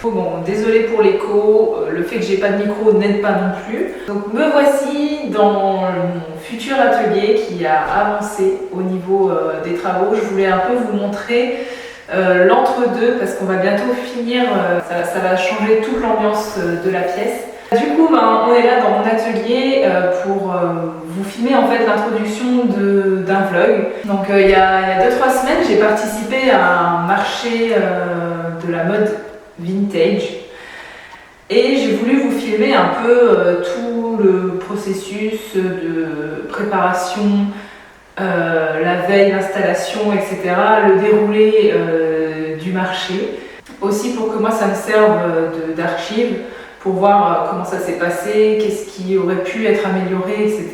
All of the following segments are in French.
Bon, désolée pour l'écho, le fait que j'ai pas de micro n'aide pas non plus. Donc me voici dans mon futur atelier qui a avancé au niveau des travaux. Je voulais un peu vous montrer l'entre-deux parce qu'on va bientôt finir, ça va changer toute l'ambiance de la pièce. Du coup, on est là dans mon atelier pour vous filmer en fait l'introduction d'un vlog. Donc il y a 2-3 semaines, j'ai participé à un marché de la mode vintage et j'ai voulu vous filmer un peu tout le processus de préparation, la veille, l'installation, etc., le déroulé du marché. Aussi pour que moi ça me serve d'archive pour voir comment ça s'est passé, qu'est-ce qui aurait pu être amélioré, etc.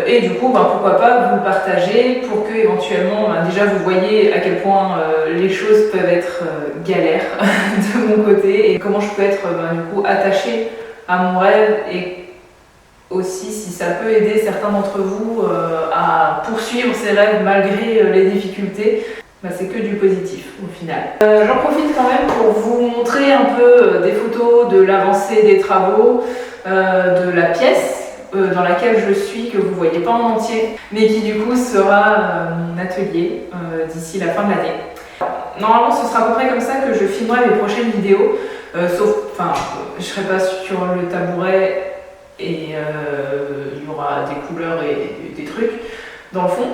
Et du coup, pourquoi pas vous le partager pour que éventuellement, déjà vous voyez à quel point les choses peuvent être galères de mon côté et comment je peux être du coup attachée à mon rêve et aussi si ça peut aider certains d'entre vous à poursuivre ces rêves malgré les difficultés. C'est que du positif au final. J'en profite quand même pour vous montrer un peu des photos de l'avancée des travaux, de la pièce dans laquelle je suis, que vous ne voyez pas en entier, mais qui du coup sera mon atelier d'ici la fin de l'année. Normalement ce sera à peu près comme ça que je filmerai mes prochaines vidéos, sauf, je ne serai pas sur le tabouret et il y aura des couleurs et des trucs dans le fond.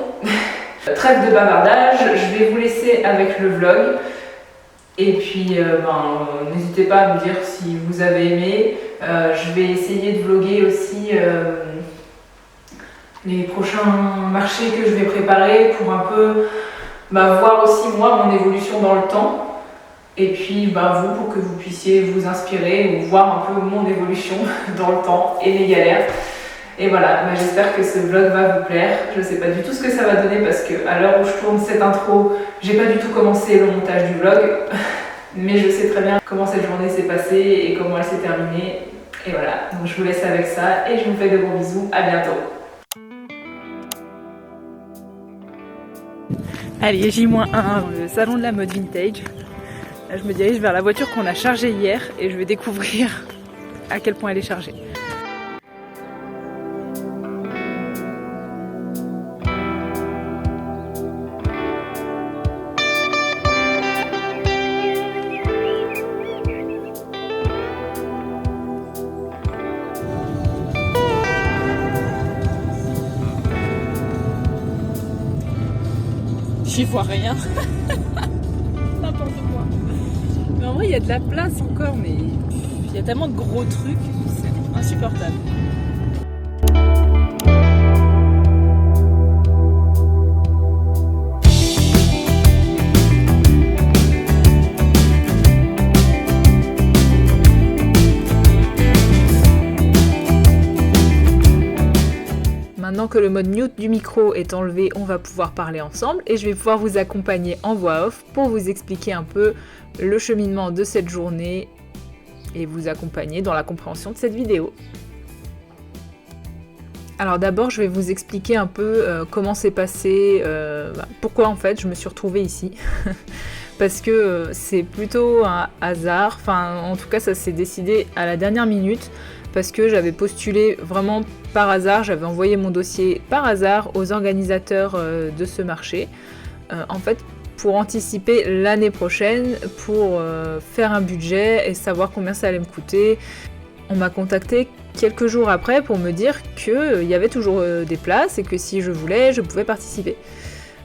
Trêve de bavardage, je vais vous laisser avec le vlog et puis n'hésitez pas à me dire si vous avez aimé. Je vais essayer de vlogger aussi les prochains marchés que je vais préparer pour un peu voir aussi moi mon évolution dans le temps et puis vous pour que vous puissiez vous inspirer ou voir un peu mon évolution dans le temps et les galères. Et voilà, j'espère que ce vlog va vous plaire. Je ne sais pas du tout ce que ça va donner parce qu'à l'heure où je tourne cette intro, j'ai pas du tout commencé le montage du vlog. Mais je sais très bien comment cette journée s'est passée et comment elle s'est terminée. Et voilà, donc je vous laisse avec ça et je vous fais de gros bisous. À bientôt. Allez, J-1 dans le salon de la mode vintage. Là, je me dirige vers la voiture qu'on a chargée hier et je vais découvrir à quel point elle est chargée. J'y vois rien. N'importe quoi. Mais en vrai, il y a de la place encore, mais il y a tellement de gros trucs, c'est insupportable. Maintenant que le mode mute du micro est enlevé, on va pouvoir parler ensemble et je vais pouvoir vous accompagner en voix off pour vous expliquer un peu le cheminement de cette journée et vous accompagner dans la compréhension de cette vidéo. Alors d'abord, je vais vous expliquer un peu comment s'est passé, pourquoi en fait je me suis retrouvée ici. Parce que c'est plutôt un hasard, en tout cas ça s'est décidé à la dernière minute. Parce que j'avais postulé vraiment par hasard, j'avais envoyé mon dossier par hasard aux organisateurs de ce marché, en fait pour anticiper l'année prochaine, pour faire un budget et savoir combien ça allait me coûter. On m'a contacté quelques jours après pour me dire qu'il y avait toujours des places et que si je voulais, je pouvais participer.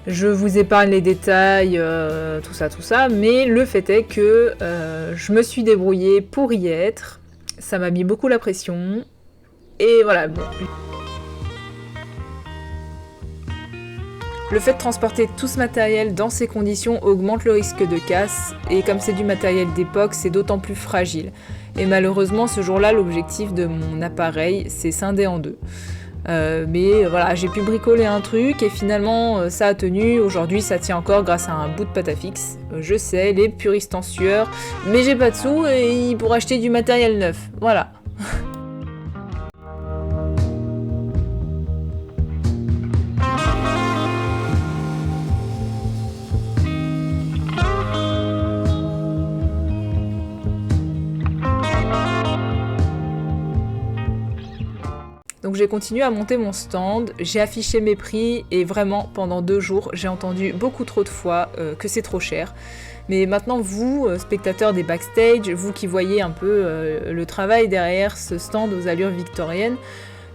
Je vous épargne les détails, tout ça, mais le fait est que je me suis débrouillée pour y être. Ça m'a mis beaucoup la pression. Et voilà, bon. Le fait de transporter tout ce matériel dans ces conditions augmente le risque de casse. Et comme c'est du matériel d'époque, c'est d'autant plus fragile. Et malheureusement, ce jour-là, l'objectif de mon appareil, c'est scindé en deux. Mais voilà, j'ai pu bricoler un truc et finalement ça a tenu. Aujourd'hui ça tient encore grâce à un bout de pâte à fixe. Je sais, les puristes en sueur, mais j'ai pas de sous et pour acheter du matériel neuf. Voilà. Donc j'ai continué à monter mon stand, j'ai affiché mes prix et vraiment pendant 2 jours j'ai entendu beaucoup trop de fois que c'est trop cher. Mais maintenant vous, spectateurs des backstage, vous qui voyez un peu le travail derrière ce stand aux allures victoriennes,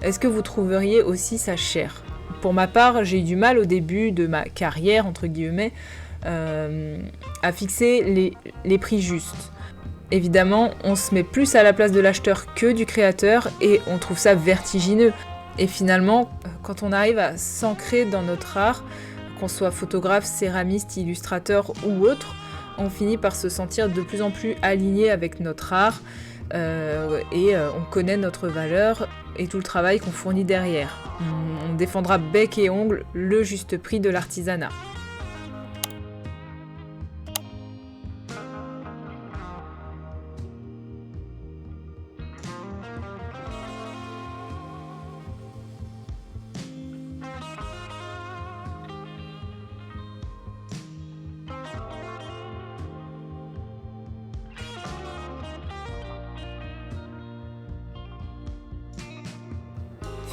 est-ce que vous trouveriez aussi ça cher ? Pour ma part, j'ai eu du mal au début de ma carrière, entre guillemets, à fixer les prix justes. Évidemment, on se met plus à la place de l'acheteur que du créateur et on trouve ça vertigineux. Et finalement, quand on arrive à s'ancrer dans notre art, qu'on soit photographe, céramiste, illustrateur ou autre, on finit par se sentir de plus en plus aligné avec notre art et on connaît notre valeur et tout le travail qu'on fournit derrière. On défendra bec et ongle le juste prix de l'artisanat.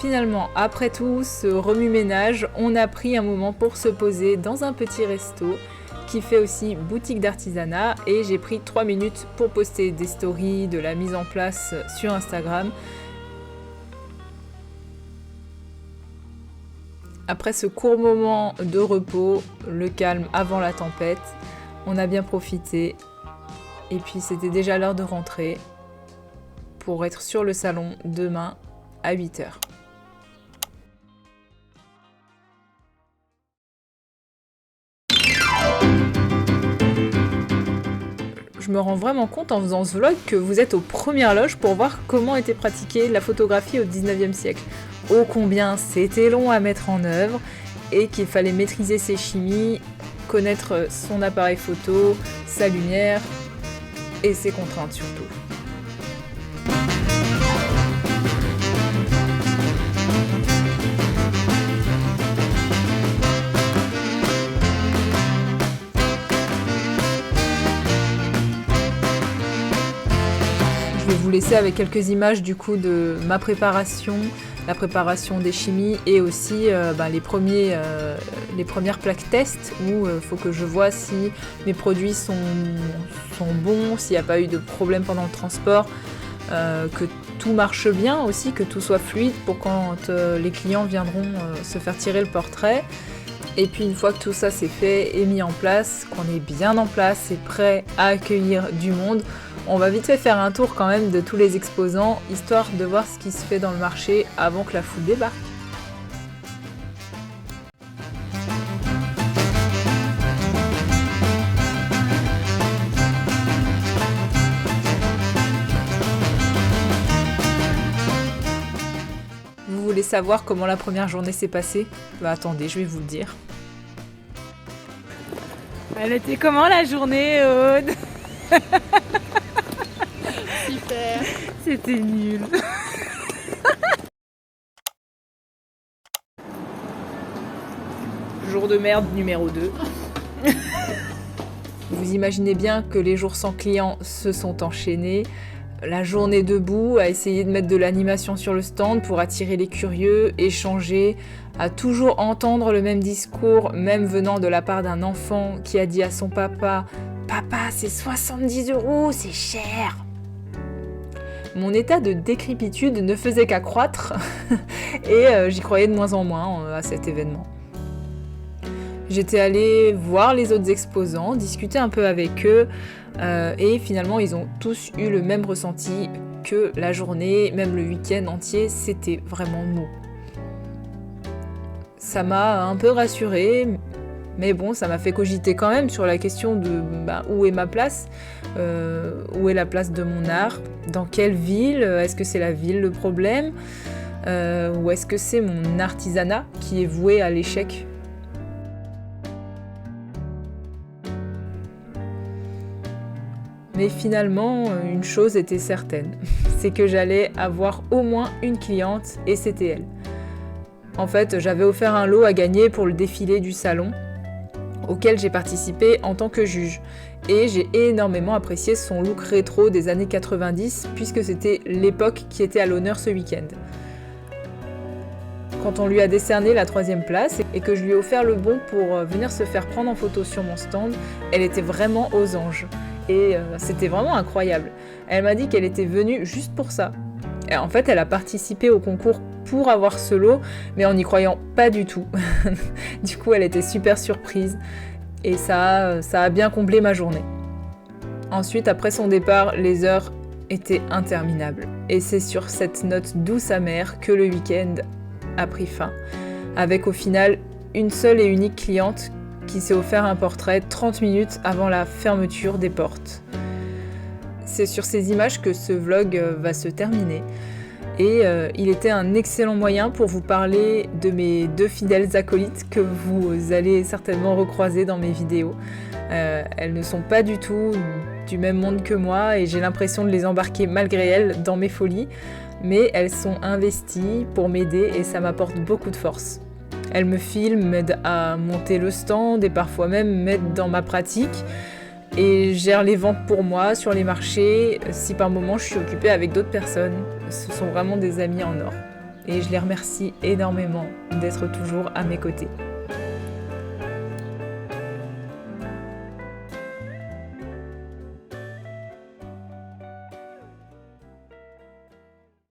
Finalement, après tout ce remue-ménage, on a pris un moment pour se poser dans un petit resto qui fait aussi boutique d'artisanat et j'ai pris 3 minutes pour poster des stories de la mise en place sur Instagram. Après ce court moment de repos, le calme avant la tempête, on a bien profité et puis c'était déjà l'heure de rentrer pour être sur le salon demain à 8h. Je me rends vraiment compte en faisant ce vlog que vous êtes aux premières loges pour voir comment était pratiquée la photographie au 19e siècle. Ô combien c'était long à mettre en œuvre et qu'il fallait maîtriser ses chimies, connaître son appareil photo, sa lumière et ses contraintes surtout. Je vais vous laisser avec quelques images du coup de ma préparation, la préparation des chimies et aussi les premières plaques test où il faut que je vois si mes produits sont bons, s'il n'y a pas eu de problème pendant le transport, que tout marche bien aussi, que tout soit fluide pour quand les clients viendront se faire tirer le portrait. Et puis une fois que tout ça c'est fait et mis en place, qu'on est bien en place et prêt à accueillir du monde, on va vite fait faire un tour quand même de tous les exposants, histoire de voir ce qui se fait dans le marché avant que la foule débarque. Vous voulez savoir comment la première journée s'est passée ? Bah attendez, je vais vous le dire. Elle était comment la journée, Aude ? Super. C'était nul. Jour de merde numéro 2. Vous imaginez bien que les jours sans clients se sont enchaînés. La journée debout, à essayer de mettre de l'animation sur le stand pour attirer les curieux, échanger, à toujours entendre le même discours, même venant de la part d'un enfant qui a dit à son papa « Papa, c'est 70 €, c'est cher !» Mon état de décrépitude ne faisait qu'accroître et j'y croyais de moins en moins à cet événement. J'étais allée voir les autres exposants, discuter un peu avec eux et finalement ils ont tous eu le même ressenti que la journée, même le week-end entier, c'était vraiment mou. Ça m'a un peu rassurée, mais bon, ça m'a fait cogiter quand même sur la question de où est ma place, où est la place de mon art, dans quelle ville, est-ce que c'est la ville le problème, ou est-ce que c'est mon artisanat qui est voué à l'échec ? Mais finalement, une chose était certaine, c'est que j'allais avoir au moins une cliente et c'était elle. En fait, j'avais offert un lot à gagner pour le défilé du salon, auquel j'ai participé en tant que juge. Et j'ai énormément apprécié son look rétro des années 90, puisque c'était l'époque qui était à l'honneur ce week-end. quand on lui a décerné la 3e place et que je lui ai offert le bon pour venir se faire prendre en photo sur mon stand, elle était vraiment aux anges. Et c'était vraiment incroyable. Elle m'a dit qu'elle était venue juste pour ça. Et en fait, elle a participé au concours pour avoir ce lot, mais en n'y croyant pas du tout. Du coup, elle était super surprise et ça a bien comblé ma journée. Ensuite, après son départ, les heures étaient interminables. Et c'est sur cette note douce amère que le week-end a pris fin, avec au final une seule et unique cliente qui s'est offert un portrait 30 minutes avant la fermeture des portes. C'est sur ces images que ce vlog va se terminer. Et il était un excellent moyen pour vous parler de mes 2 fidèles acolytes que vous allez certainement recroiser dans mes vidéos. Elles ne sont pas du tout du même monde que moi et j'ai l'impression de les embarquer malgré elles dans mes folies, mais elles sont investies pour m'aider et ça m'apporte beaucoup de force. Elles me filment, m'aident à monter le stand et parfois même m'aident dans ma pratique et gèrent les ventes pour moi sur les marchés si par moment je suis occupée avec d'autres personnes. Ce sont vraiment des amis en or et je les remercie énormément d'être toujours à mes côtés.